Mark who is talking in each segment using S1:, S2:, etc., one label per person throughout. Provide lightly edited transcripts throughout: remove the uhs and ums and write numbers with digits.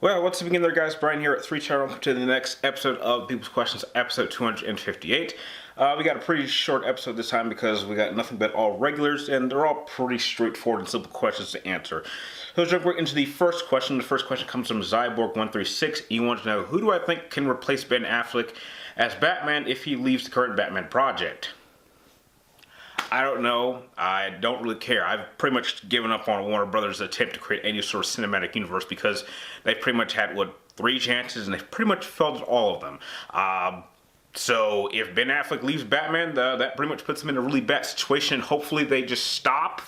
S1: Well, what's up again there, guys? Brian here at 3 Channel. Welcome to the next episode of People's Questions, episode 258. We got a pretty short episode this time because we got nothing but all regulars, and they're all pretty straightforward and simple questions to answer. So let's jump right into the first question. The first question comes from Zyborg136. He wants to know, who do I think can replace Ben Affleck as Batman if he leaves the current Batman project? I don't know. I don't really care. I've pretty much given up on Warner Brothers' attempt to create any sort of cinematic universe because they've pretty much had, 3 chances, and they've pretty much failed at all of them. So if Ben Affleck leaves Batman, that pretty much puts him in a really bad situation. Hopefully they just start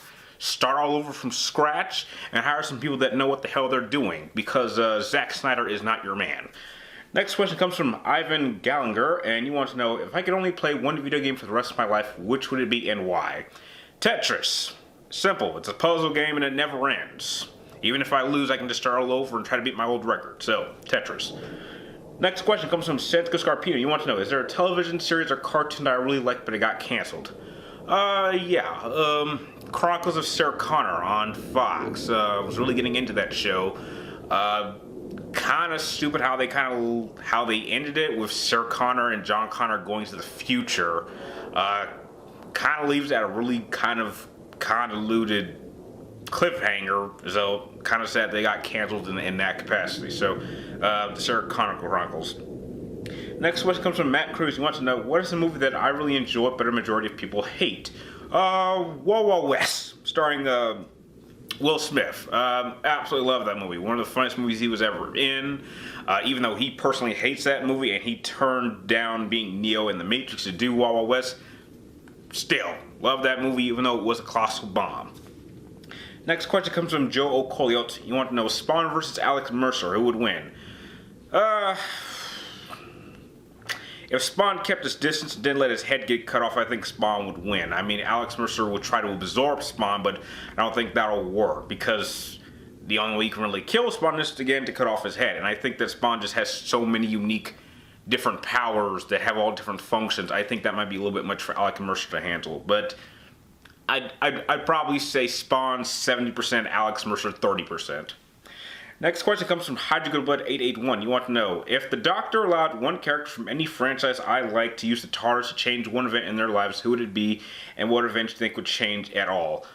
S1: all over from scratch, and hire some people that know what the hell they're doing, because Zack Snyder is not your man. Next question comes from Ivan Gallinger, and you want to know, if I could only play one video game for the rest of my life, which would it be and why? Tetris. Simple. It's a puzzle game and it never ends. Even if I lose, I can just start all over and try to beat my old record. So, Tetris. Next question comes from Santiago Scarpino. You want to know, is there a television series or cartoon that I really like but it got canceled? Chronicles of Sarah Connor on Fox. I was really getting into that show. Kind of stupid how they ended it with Sarah Connor and John Connor going to the future. Kind of leaves at a really kind of convoluted cliffhanger. So kind of sad they got canceled in that capacity. So the Sarah Connor Chronicles. Next question comes from Matt Cruz. He wants to know, what is a movie that I really enjoy but a majority of people hate? Wild Wild West, starring Will Smith. Absolutely love that movie. One of the funniest movies he was ever in. Even though he personally hates that movie and he turned down being Neo in The Matrix to do Wild Wild West, still love that movie even though it was a colossal bomb. Next question comes from Joe O'Colliot. You want to know, Spawn versus Alex Mercer, who would win? If Spawn kept his distance and didn't let his head get cut off, I think Spawn would win. I mean, Alex Mercer would try to absorb Spawn, but I don't think that'll work because the only way you can really kill Spawn is to cut off his head. And I think that Spawn just has so many unique different powers that have all different functions. I think that might be a little bit much for Alex Mercer to handle. But I'd probably say Spawn 70%, Alex Mercer 30%. Next question comes from HydroGoodBlood881. You want to know, if the Doctor allowed one character from any franchise I like to use the TARDIS to change one event in their lives, who would it be, and what event do you think would change at all?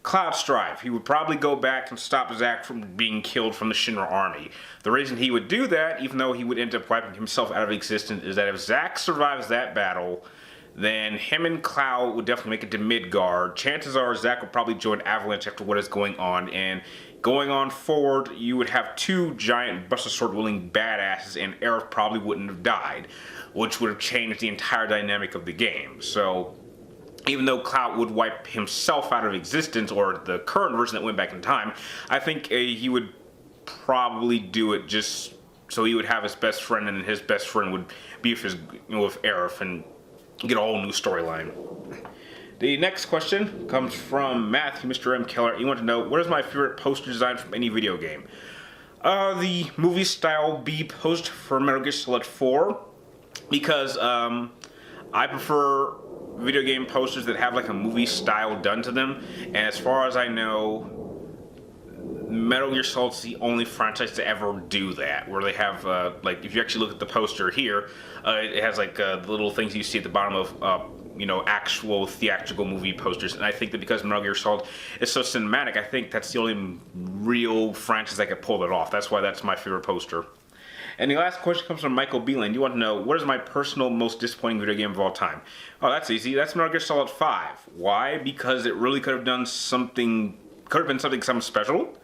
S1: Cloud Strife. He would probably go back and stop Zack from being killed from the Shinra army. The reason he would do that, even though he would end up wiping himself out of existence, is that if Zack survives that battle, then him and Cloud would definitely make it to Midgard. Chances are Zack would probably join Avalanche after what is going on, and going on forward, you would have 2 giant Buster Sword-wielding badasses, and Aerith probably wouldn't have died, which would have changed the entire dynamic of the game. So, even though Cloud would wipe himself out of existence, or the current version that went back in time, I think he would probably do it just so he would have his best friend, and his best friend would be with Aerith, and get a whole new storyline. The next question comes from Matthew, Mr. M. Keller. You want to know, what is my favorite poster design from any video game? The movie style B poster for Metal Gear Solid 4, because I prefer video game posters that have like a movie style done to them, and as far as I know, Metal Gear Solid is the only franchise to ever do that, where they have, like, if you actually look at the poster here, it has like the little things you see at the bottom of actual theatrical movie posters. And I think that because Metal Gear Solid is so cinematic, I think that's the only real franchise that could pull it off. That's why that's my favorite poster. And the last question comes from Michael Beeland. You want to know, what is my personal most disappointing video game of all time? Oh, that's easy. That's Metal Gear Solid 5. Why? Because it really could have been something special.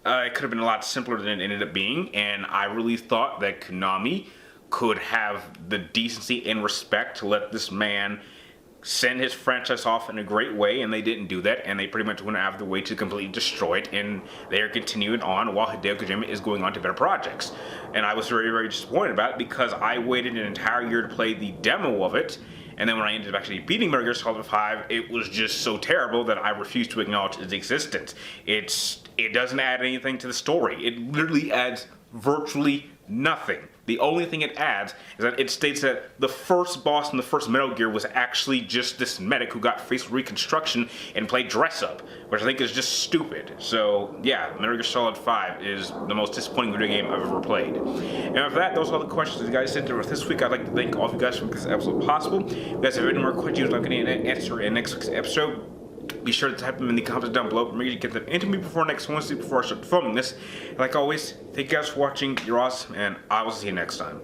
S1: It could have been a lot simpler than it ended up being, and I really thought that Konami could have the decency and respect to let this man send his franchise off in a great way, and they didn't do that, and they pretty much went out of the way to completely destroy it, and they are continuing on while Hideo Kojima is going on to better projects. And I was very, very disappointed about it because I waited an entire year to play the demo of it, and then when I ended up actually beating Metal Gear Solid 5, it was just so terrible that I refused to acknowledge its existence. It doesn't add anything to the story. It literally adds virtually nothing. The only thing it adds is that it states that the first boss in the first Metal Gear was actually just this medic who got facial reconstruction and played dress up, which I think is just stupid. So yeah, Metal Gear Solid 5 is the most disappointing video game I've ever played. And with that, those are all the questions you guys sent over this week. I'd like to thank all of you guys for making this episode possible. If you guys have any more questions you'd like to answer in next week's episode, be sure to type them in the comments down below. Remember to get them into me before next Wednesday, before I start filming this. And like always, thank you guys for watching. You're awesome, and I will see you next time.